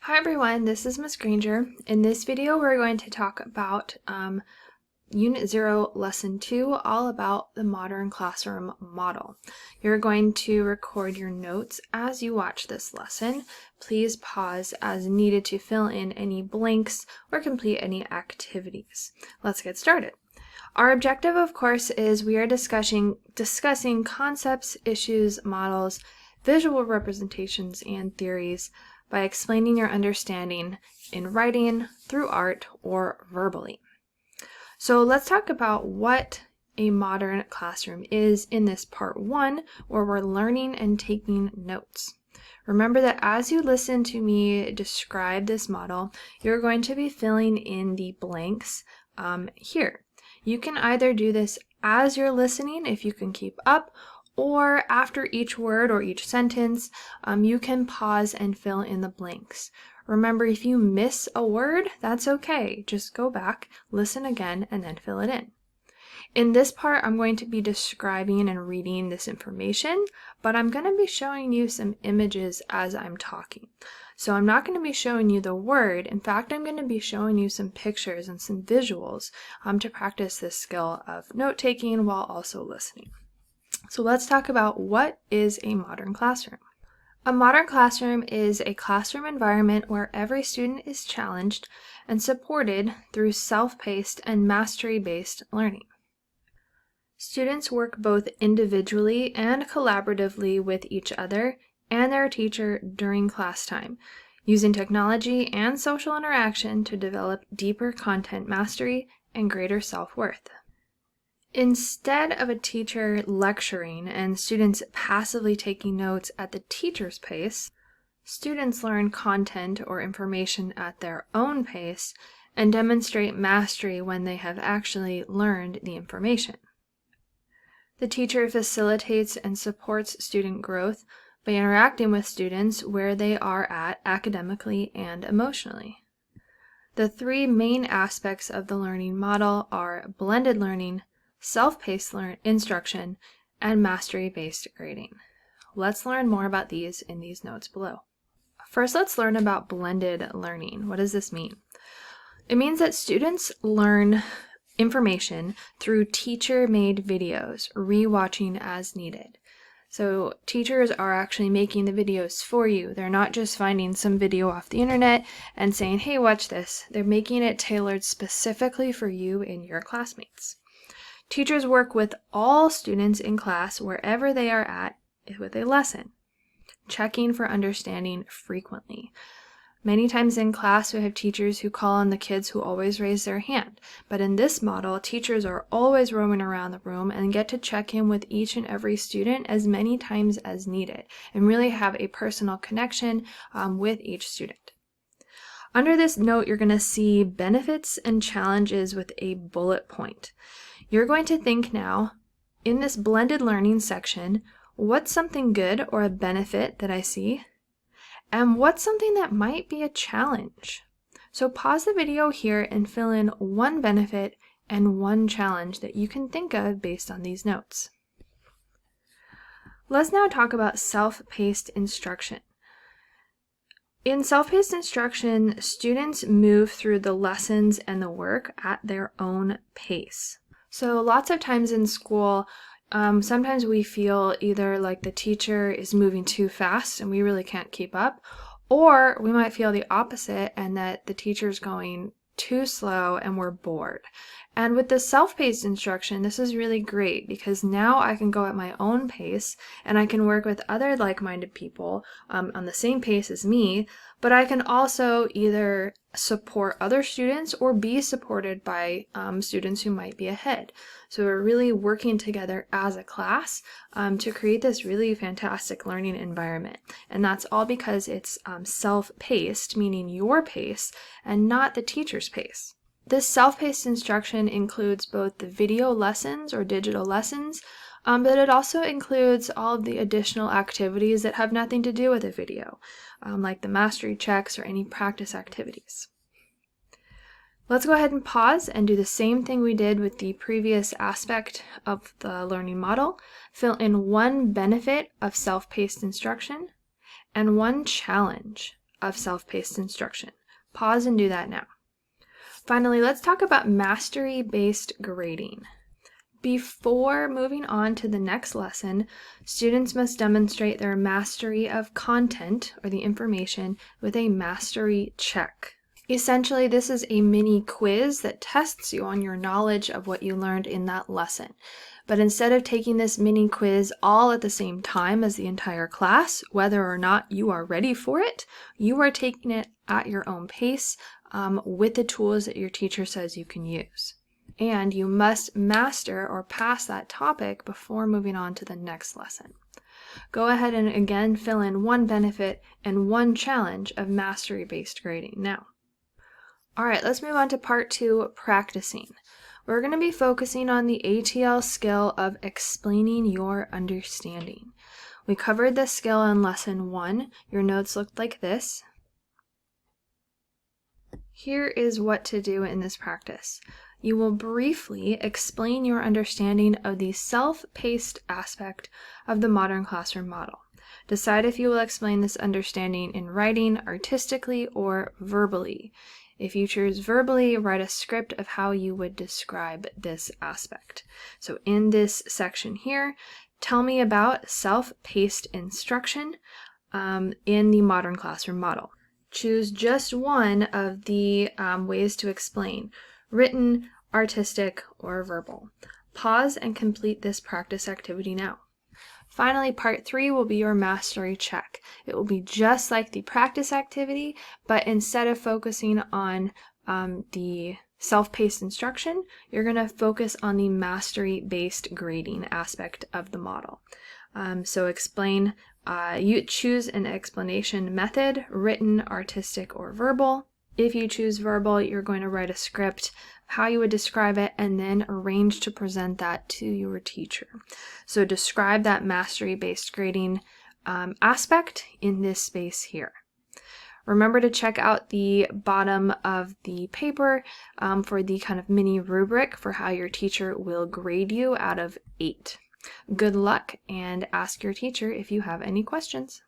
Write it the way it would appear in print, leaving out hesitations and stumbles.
Hi everyone, this is Ms. Granger. In this video, we're going to talk about Unit 0, Lesson 2, all about the modern classroom model. You're going to record your notes as you watch this lesson. Please pause as needed to fill in any blanks or complete any activities. Let's get started. Our objective, of course, is we are discussing concepts, issues, models, visual representations, and theories by explaining your understanding in writing, through art, or verbally. So let's talk about what a modern classroom is in this part 1, where we're learning and taking notes. Remember that as you listen to me describe this model, you're going to be filling in the blanks here. You can either do this as you're listening, if you can keep up, or after each word or each sentence, you can pause and fill in the blanks. Remember, if you miss a word, that's okay. Just go back, listen again, and then fill it in. In this part, I'm going to be describing and reading this information, but I'm going to be showing you some images as I'm talking. So I'm not going to be showing you the word. In fact, I'm going to be showing you some pictures and some visuals to practice this skill of note-taking while also listening. So let's talk about what is a modern classroom. A modern classroom is a classroom environment where every student is challenged and supported through self-paced and mastery-based learning. Students work both individually and collaboratively with each other and their teacher during class time, using technology and social interaction to develop deeper content mastery and greater self-worth. Instead of a teacher lecturing and students passively taking notes at the teacher's pace, students learn content or information at their own pace and demonstrate mastery when they have actually learned the information. The teacher facilitates and supports student growth by interacting with students where they are at academically and emotionally. The three main aspects of the learning model are blended learning, self-paced instruction, and mastery-based grading. Let's learn more about these in these notes below. First, let's learn about blended learning. What does this mean? It means that students learn information through teacher-made videos, rewatching as needed. So teachers are actually making the videos for you. They're not just finding some video off the internet and saying, hey, watch this. They're making it tailored specifically for you and your classmates. Teachers work with all students in class wherever they are at with a lesson, checking for understanding frequently. Many times in class, we have teachers who call on the kids who always raise their hand. But in this model, teachers are always roaming around the room and get to check in with each and every student as many times as needed and really have a personal connection with each student. Under this note, you're going to see benefits and challenges with a bullet point. You're going to think now, in this blended learning section, what's something good or a benefit that I see? And what's something that might be a challenge? So pause the video here and fill in one benefit and one challenge that you can think of based on these notes. Let's now talk about self-paced instruction. In self-paced instruction, students move through the lessons and the work at their own pace. So lots of times in school, sometimes we feel either like the teacher is moving too fast and we really can't keep up, or we might feel the opposite and that the teacher's going too slow and we're bored. And with the self-paced instruction, this is really great because now I can go at my own pace and I can work with other like-minded people on the same pace as me, but I can also either support other students or be supported by students who might be ahead. So we're really working together as a class to create this really fantastic learning environment. And that's all because it's self-paced, meaning your pace, and not the teacher's pace. This self-paced instruction includes both the video lessons or digital lessons, but it also includes all of the additional activities that have nothing to do with a video, like the mastery checks or any practice activities. Let's go ahead and pause and do the same thing we did with the previous aspect of the learning model. Fill in one benefit of self-paced instruction and one challenge of self-paced instruction. Pause and do that now. Finally, let's talk about mastery-based grading. Before moving on to the next lesson, students must demonstrate their mastery of content or the information with a mastery check. Essentially, this is a mini quiz that tests you on your knowledge of what you learned in that lesson. But instead of taking this mini quiz all at the same time as the entire class, whether or not you are ready for it, you are taking it at your own pace with the tools that your teacher says you can use. And you must master or pass that topic before moving on to the next lesson. Go ahead and again fill in one benefit and one challenge of mastery-based grading now. All right, let's move on to part 2, practicing. We're going to be focusing on the ATL skill of explaining your understanding. We covered this skill in lesson 1. Your notes looked like this. Here is what to do in this practice. You will briefly explain your understanding of the self-paced aspect of the modern classroom model. Decide if you will explain this understanding in writing, artistically, or verbally. If you choose verbally, write a script of how you would describe this aspect. So in this section here, tell me about self-paced instruction in the modern classroom model. Choose just one of the ways to explain: written, artistic, or verbal. Pause and complete this practice activity now. Finally, part 3 will be your mastery check. It will be just like the practice activity, but instead of focusing on the self-paced instruction, you're going to focus on the mastery-based grading aspect of the model. So explain, you choose an explanation method, written, artistic, or verbal. If you choose verbal, you're going to write a script, how you would describe it, and then arrange to present that to your teacher. So describe that mastery-based grading aspect in this space here. Remember to check out the bottom of the paper for the kind of mini rubric for how your teacher will grade you out of 8. Good luck, and ask your teacher if you have any questions.